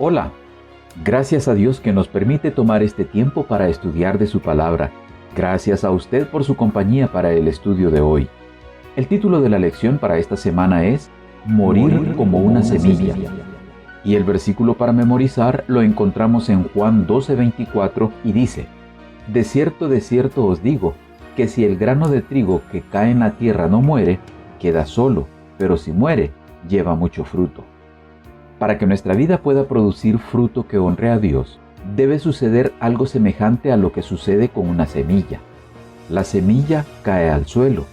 Hola, gracias a Dios que nos permite tomar este tiempo para estudiar de su palabra. Gracias a usted por su compañía para el estudio de hoy. El título de la lección para esta semana es Morir como una semilla. Y el versículo para memorizar lo encontramos en Juan 12:24 y dice: de cierto os digo, que si el grano de trigo que cae en la tierra no muere, queda solo, pero si muere, lleva mucho fruto. Para que nuestra vida pueda producir fruto que honre a Dios, debe suceder algo semejante a lo que sucede con una semilla. La semilla cae al suelo.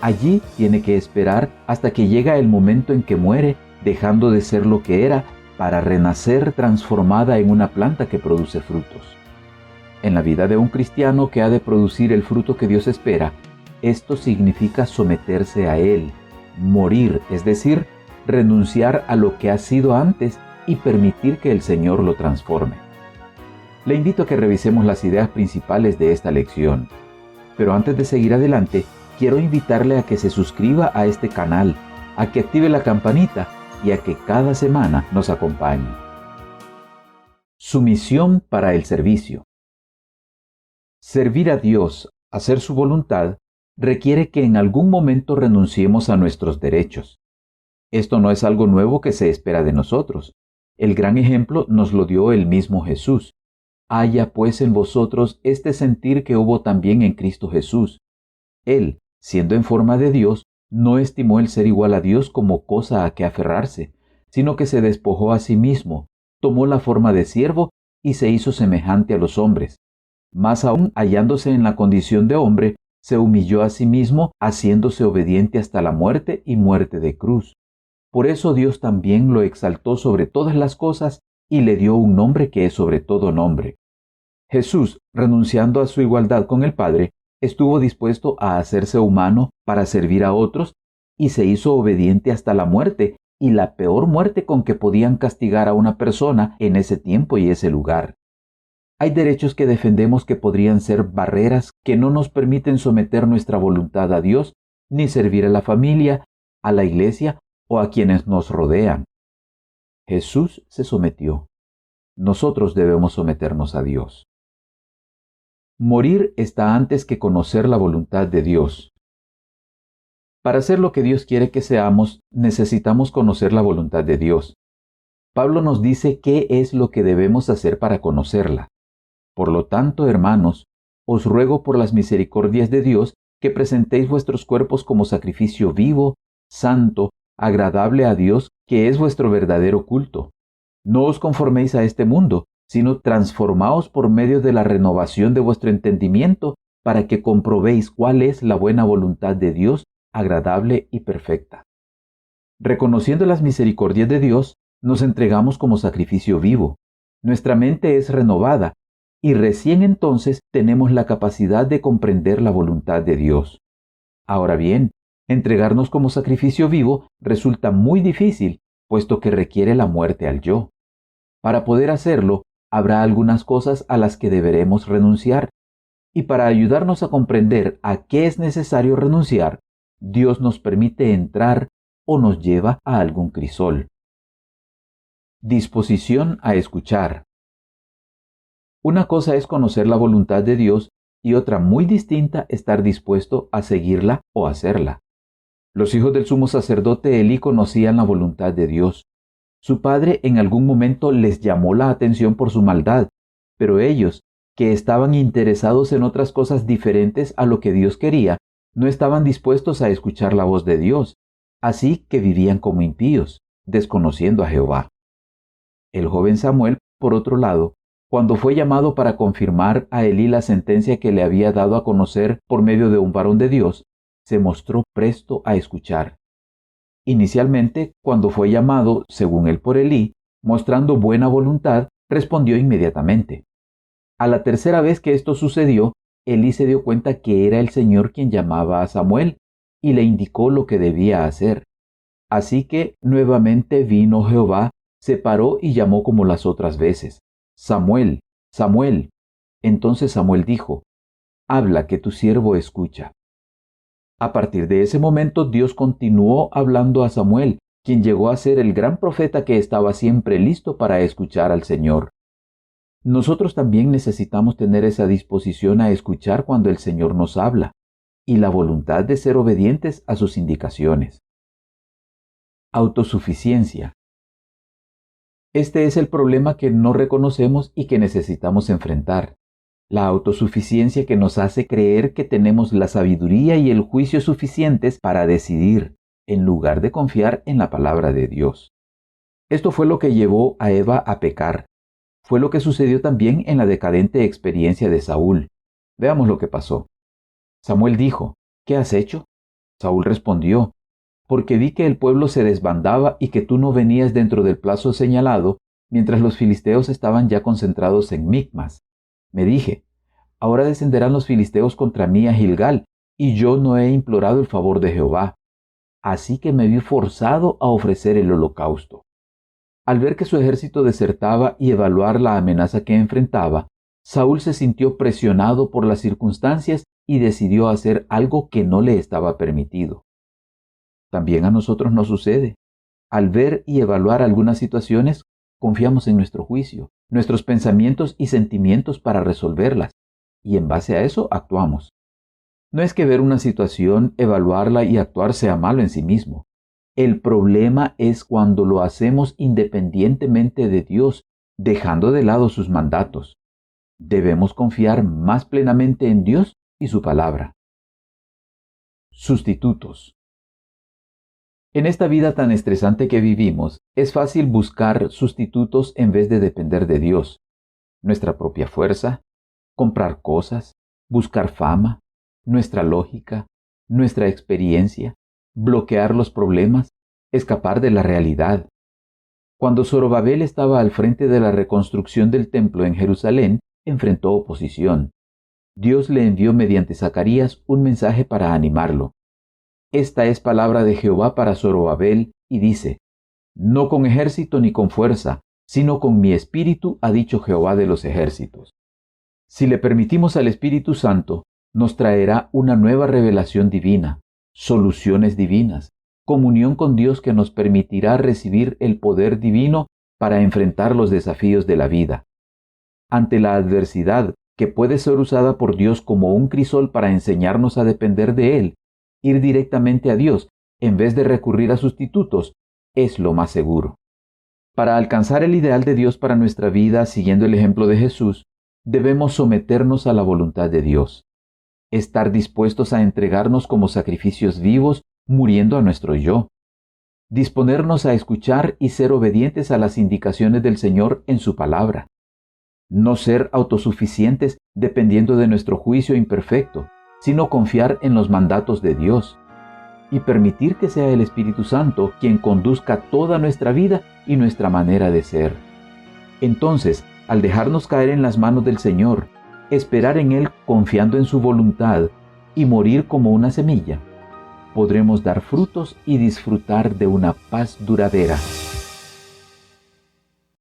Allí tiene que esperar hasta que llega el momento en que muere, dejando de ser lo que era para renacer transformada en una planta que produce frutos. En la vida de un cristiano que ha de producir el fruto que Dios espera, esto significa someterse a Él, morir, es decir, renunciar a lo que ha sido antes y permitir que el Señor lo transforme. Le invito a que revisemos las ideas principales de esta lección. Pero antes de seguir adelante, quiero invitarle a que se suscriba a este canal, a que active la campanita y a que cada semana nos acompañe. Su misión para el servicio. Servir a Dios, hacer su voluntad, requiere que en algún momento renunciemos a nuestros derechos. Esto no es algo nuevo que se espera de nosotros. El gran ejemplo nos lo dio el mismo Jesús. Haya pues en vosotros este sentir que hubo también en Cristo Jesús. Él, siendo en forma de Dios, no estimó el ser igual a Dios como cosa a que aferrarse, sino que se despojó a sí mismo, tomó la forma de siervo y se hizo semejante a los hombres. Más aún, hallándose en la condición de hombre, se humilló a sí mismo, haciéndose obediente hasta la muerte y muerte de cruz. Por eso Dios también lo exaltó sobre todas las cosas y le dio un nombre que es sobre todo nombre. Jesús, renunciando a su igualdad con el Padre, estuvo dispuesto a hacerse humano para servir a otros y se hizo obediente hasta la muerte, y la peor muerte con que podían castigar a una persona en ese tiempo y ese lugar. Hay derechos que defendemos que podrían ser barreras que no nos permiten someter nuestra voluntad a Dios, ni servir a la familia, a la iglesia o a quienes nos rodean. Jesús se sometió. Nosotros debemos someternos a Dios. Morir está antes que conocer la voluntad de Dios. Para hacer lo que Dios quiere que seamos, necesitamos conocer la voluntad de Dios. Pablo nos dice qué es lo que debemos hacer para conocerla. Por lo tanto, hermanos, os ruego por las misericordias de Dios que presentéis vuestros cuerpos como sacrificio vivo, santo, agradable a Dios, que es vuestro verdadero culto. No os conforméis a este mundo, sino transformaos por medio de la renovación de vuestro entendimiento, para que comprobéis cuál es la buena voluntad de Dios, agradable y perfecta. Reconociendo las misericordias de Dios, nos entregamos como sacrificio vivo. Nuestra mente es renovada, y recién entonces tenemos la capacidad de comprender la voluntad de Dios. Ahora bien, entregarnos como sacrificio vivo resulta muy difícil, puesto que requiere la muerte al yo. Para poder hacerlo, habrá algunas cosas a las que deberemos renunciar. Y para ayudarnos a comprender a qué es necesario renunciar, Dios nos permite entrar o nos lleva a algún crisol. Disposición a escuchar. Una cosa es conocer la voluntad de Dios y otra muy distinta estar dispuesto a seguirla o hacerla. Los hijos del sumo sacerdote Elí conocían la voluntad de Dios. Su padre en algún momento les llamó la atención por su maldad, pero ellos, que estaban interesados en otras cosas diferentes a lo que Dios quería, no estaban dispuestos a escuchar la voz de Dios, así que vivían como impíos, desconociendo a Jehová. El joven Samuel, por otro lado, cuando fue llamado para confirmar a Elí la sentencia que le había dado a conocer por medio de un varón de Dios, se mostró presto a escuchar. Inicialmente, cuando fue llamado, según él por Elí, mostrando buena voluntad, respondió inmediatamente. A la tercera vez que esto sucedió, Elí se dio cuenta que era el Señor quien llamaba a Samuel y le indicó lo que debía hacer. Así que nuevamente vino Jehová, se paró y llamó como las otras veces: Samuel, Samuel. Entonces Samuel dijo: habla, que tu siervo escucha. A partir de ese momento Dios continuó hablando a Samuel quien llegó a ser el gran profeta que estaba siempre listo para escuchar al Señor. Nosotros también necesitamos tener esa disposición a escuchar cuando el Señor nos habla y la voluntad de ser obedientes a sus indicaciones. Autosuficiencia. Este es el problema que no reconocemos y que necesitamos enfrentar. La autosuficiencia que nos hace creer que tenemos la sabiduría y el juicio suficientes para decidir, en lugar de confiar en la palabra de Dios. Esto fue lo que llevó a Eva a pecar. Fue lo que sucedió también en la decadente experiencia de Saúl. Veamos lo que pasó. Samuel dijo, ¿qué has hecho? Saúl respondió, porque vi que el pueblo se desbandaba y que tú no venías dentro del plazo señalado, mientras los filisteos estaban ya concentrados en Micmas. Me dije, ahora descenderán los filisteos contra mí a Gilgal, y yo no he implorado el favor de Jehová. Así que me vi forzado a ofrecer el holocausto. Al ver que su ejército desertaba y evaluar la amenaza que enfrentaba, Saúl se sintió presionado por las circunstancias y decidió hacer algo que no le estaba permitido. También a nosotros nos sucede. Al ver y evaluar algunas situaciones, confiamos en nuestro juicio, nuestros pensamientos y sentimientos para resolverlas, y en base a eso actuamos. No es que ver una situación, evaluarla y actuar sea malo en sí mismo. El problema es cuando lo hacemos independientemente de Dios, dejando de lado sus mandatos. Debemos confiar más plenamente en Dios y su palabra. Sustitutos. En esta vida tan estresante que vivimos, es fácil buscar sustitutos en vez de depender de Dios. Nuestra propia fuerza, comprar cosas, buscar fama, nuestra lógica, nuestra experiencia, bloquear los problemas, escapar de la realidad. Cuando Zorobabel estaba al frente de la reconstrucción del templo en Jerusalén, enfrentó oposición. Dios le envió mediante Zacarías un mensaje para animarlo. Esta es palabra de Jehová para Zorobabel, y dice, no con ejército ni con fuerza, sino con mi espíritu, ha dicho Jehová de los ejércitos. Si le permitimos al Espíritu Santo, nos traerá una nueva revelación divina, soluciones divinas, comunión con Dios que nos permitirá recibir el poder divino para enfrentar los desafíos de la vida. Ante la adversidad, que puede ser usada por Dios como un crisol para enseñarnos a depender de Él, ir directamente a Dios, en vez de recurrir a sustitutos, es lo más seguro. Para alcanzar el ideal de Dios para nuestra vida, siguiendo el ejemplo de Jesús, debemos someternos a la voluntad de Dios. Estar dispuestos a entregarnos como sacrificios vivos, muriendo a nuestro yo. Disponernos a escuchar y ser obedientes a las indicaciones del Señor en su palabra. No ser autosuficientes dependiendo de nuestro juicio imperfecto, sino confiar en los mandatos de Dios. Y permitir que sea el Espíritu Santo quien conduzca toda nuestra vida y nuestra manera de ser. Entonces, al dejarnos caer en las manos del Señor, esperar en Él confiando en su voluntad y morir como una semilla, podremos dar frutos y disfrutar de una paz duradera.